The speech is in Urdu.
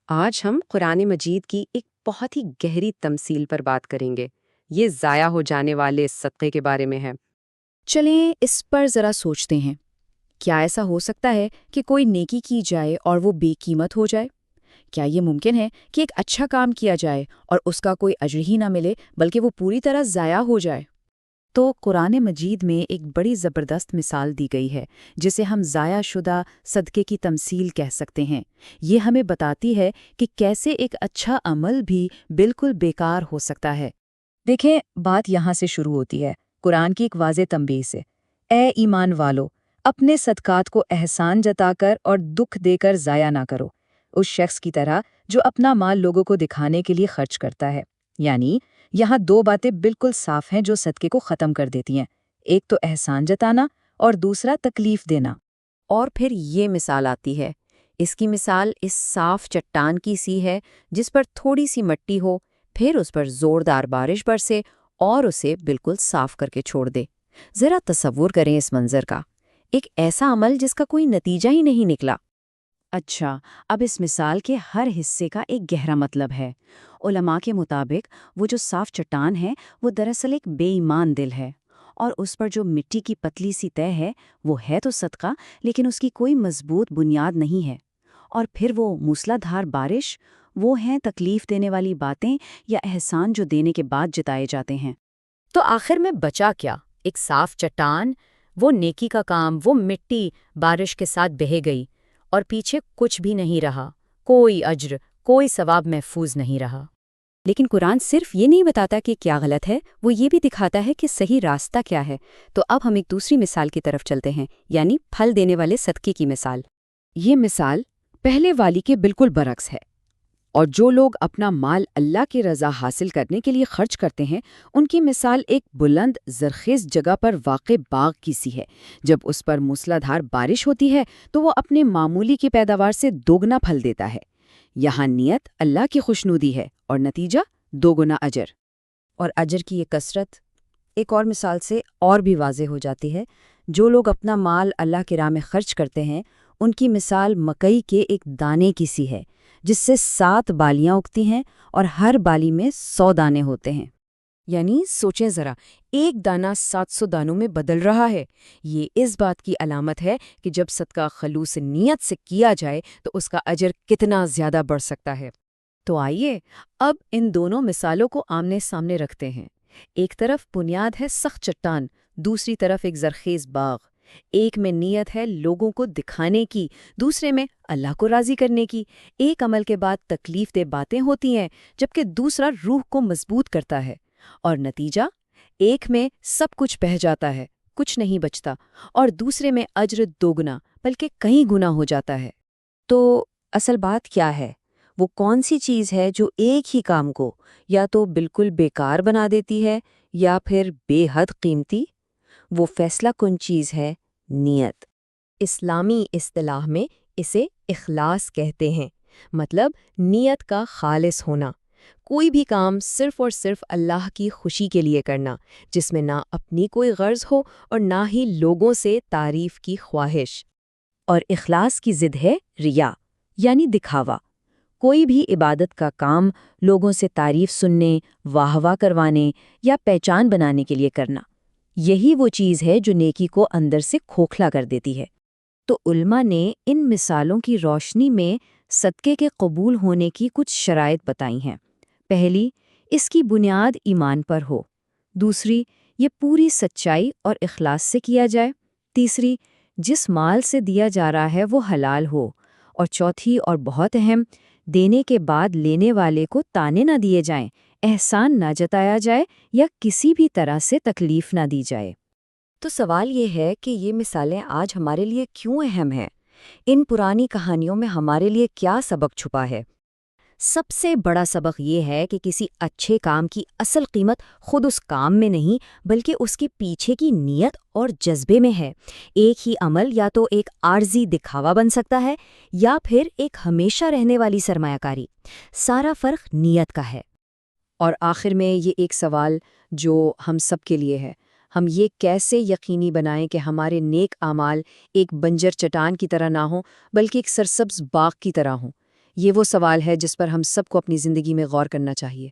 آج ہم قرآن مجید کی ایک بہت ہی گہری تمثیل پر بات کریں گے۔ یہ ضائع ہو جانے والے صدقے کے بارے میں ہے۔ چلیں اس پر ذرا سوچتے ہیں۔ کیا ایسا ہو سکتا ہے کہ کوئی نیکی کی جائے اور وہ بے قیمت ہو جائے؟ کیا یہ ممکن ہے کہ ایک اچھا کام کیا جائے اور اس کا کوئی اجر ہی نہ ملے بلکہ وہ پوری طرح ضائع ہو جائے؟ تو قرآن مجید میں ایک بڑی زبردست مثال دی گئی ہے جسے ہم ضائع شدہ صدقے کی تمثیل کہہ سکتے ہیں۔ یہ ہمیں بتاتی ہے کہ کیسے ایک اچھا عمل بھی بالکل بیکار ہو سکتا ہے۔ دیکھیں، بات یہاں سے شروع ہوتی ہے، قرآن کی ایک واضح تنبیہ سے۔ اے ایمان والو، اپنے صدقات کو احسان جتا کر اور دکھ دے کر ضائع نہ کرو، اس شخص کی طرح جو اپنا مال لوگوں کو دکھانے کے لیے خرچ کرتا ہے۔ یعنی یہاں دو باتیں بالکل صاف ہیں جو صدقے کو ختم کر دیتی ہیں، ایک تو احسان جتانا اور دوسرا تکلیف دینا۔ اور پھر یہ مثال آتی ہے۔ اس کی مثال اس صاف چٹان کی سی ہے جس پر تھوڑی سی مٹی ہو، پھر اس پر زوردار بارش برسے اور اسے بالکل صاف کر کے چھوڑ دے۔ ذرا تصور کریں اس منظر کا، ایک ایسا عمل جس کا کوئی نتیجہ ہی نہیں نکلا۔ اچھا، اب اس مثال کے ہر حصے کا ایک گہرا مطلب ہے۔ علماء کے مطابق وہ جو صاف چٹان ہے وہ دراصل ایک بے ایمان دل ہے، اور اس پر جو مٹی کی پتلی سی تہ ہے وہ ہے تو صدقہ، لیکن اس کی کوئی مضبوط بنیاد نہیں ہے۔ اور پھر وہ موسلا دھار بارش، وہ ہیں تکلیف دینے والی باتیں یا احسان جو دینے کے بعد جتائے جاتے ہیں۔ تو آخر میں بچا کیا؟ ایک صاف چٹان، وہ نیکی کا کام، وہ مٹی بارش کے ساتھ بہہ گئی اور پیچھے کچھ بھی نہیں رہا، کوئی اجر، کوئی ثواب محفوظ نہیں رہا۔ لیکن قرآن صرف یہ نہیں بتاتا کہ کیا غلط ہے، وہ یہ بھی دکھاتا ہے کہ صحیح راستہ کیا ہے۔ تو اب ہم ایک دوسری مثال کی طرف چلتے ہیں، یعنی پھل دینے والے صدقے کی مثال۔ یہ مثال پہلے والی کے بالکل برعکس ہے، اور جو لوگ اپنا مال اللہ کی رضا حاصل کرنے کے لیے خرچ کرتے ہیں ان کی مثال ایک بلند زرخیز جگہ پر واقع باغ کی سی ہے۔ جب اس پر موسلا دھار بارش ہوتی ہے تو وہ اپنے معمولی کی پیداوار سے دوگنا پھل دیتا ہے۔ یہاں نیت اللہ کی خوشنودی ہے اور نتیجہ دوگنا اجر۔ اور اجر کی یہ کثرت ایک اور مثال سے اور بھی واضح ہو جاتی ہے۔ جو لوگ اپنا مال اللہ کی راہ میں خرچ کرتے ہیں ان کی مثال مکئی کے ایک دانے کی سی ہے جس سے 7 بالیاں اگتی ہیں اور ہر بالی میں 100 دانے ہوتے ہیں۔ یعنی سوچیں ذرا، ایک دانہ 700 دانوں میں بدل رہا ہے۔ یہ اس بات کی علامت ہے کہ جب صدقہ خلوص نیت سے کیا جائے تو اس کا اجر کتنا زیادہ بڑھ سکتا ہے۔ تو آئیے اب ان دونوں مثالوں کو آمنے سامنے رکھتے ہیں۔ ایک طرف بنیاد ہے سخت چٹان، دوسری طرف ایک زرخیز باغ۔ ایک میں نیت ہے لوگوں کو دکھانے کی، دوسرے میں اللہ کو راضی کرنے کی۔ ایک عمل کے بعد تکلیف دہ باتیں ہوتی ہیں جبکہ دوسرا روح کو مضبوط کرتا ہے، اور نتیجہ ایک میں سب کچھ بہہ جاتا ہے، کچھ نہیں بچتا، اور دوسرے میں اجر دوگنا بلکہ کئی گنا ہو جاتا ہے۔ تو اصل بات کیا ہے؟ وہ کون سی چیز ہے جو ایک ہی کام کو یا تو بالکل بیکار بنا دیتی ہے یا پھر بے حد قیمتی؟ وہ فیصلہ کن چیز ہے نیت۔ اسلامی اصطلاح میں اسے اخلاص کہتے ہیں، مطلب نیت کا خالص ہونا۔ کوئی بھی کام صرف اور صرف اللہ کی خوشی کے لیے کرنا، جس میں نہ اپنی کوئی غرض ہو اور نہ ہی لوگوں سے تعریف کی خواہش۔ اور اخلاص کی ضد ہے ریا، یعنی دکھاوا۔ کوئی بھی عبادت کا کام لوگوں سے تعریف سننے، واہ واہ کروانے یا پہچان بنانے کے لیے کرنا، یہی وہ چیز ہے جو نیکی کو اندر سے کھوکھلا کر دیتی ہے۔ تو علماء نے ان مثالوں کی روشنی میں صدقے کے قبول ہونے کی کچھ شرائط بتائی ہیں۔ پہلی، اس کی بنیاد ایمان پر ہو۔ دوسری، یہ پوری سچائی اور اخلاص سے کیا جائے۔ تیسری، جس مال سے دیا جا رہا ہے وہ حلال ہو۔ اور چوتھی اور بہت اہم، دینے کے بعد لینے والے کو تانے نہ دیے جائیں، احسان نہ جتایا جائے یا کسی بھی طرح سے تکلیف نہ دی جائے۔ تو سوال یہ ہے کہ یہ مثالیں آج ہمارے لیے کیوں اہم ہیں؟ ان پرانی کہانیوں میں ہمارے لیے کیا سبق چھپا ہے؟ سب سے بڑا سبق یہ ہے کہ کسی اچھے کام کی اصل قیمت خود اس کام میں نہیں بلکہ اس کے پیچھے کی نیت اور جذبے میں ہے۔ ایک ہی عمل یا تو ایک عارضی دکھاوا بن سکتا ہے یا پھر ایک ہمیشہ رہنے والی سرمایہ کاری۔ سارا فرق نیت کا ہے۔ اور آخر میں یہ ایک سوال جو ہم سب کے لیے ہے، ہم یہ کیسے یقینی بنائیں کہ ہمارے نیک اعمال ایک بنجر چٹان کی طرح نہ ہوں بلکہ ایک سرسبز باغ کی طرح ہوں؟ یہ وہ سوال ہے جس پر ہم سب کو اپنی زندگی میں غور کرنا چاہیے۔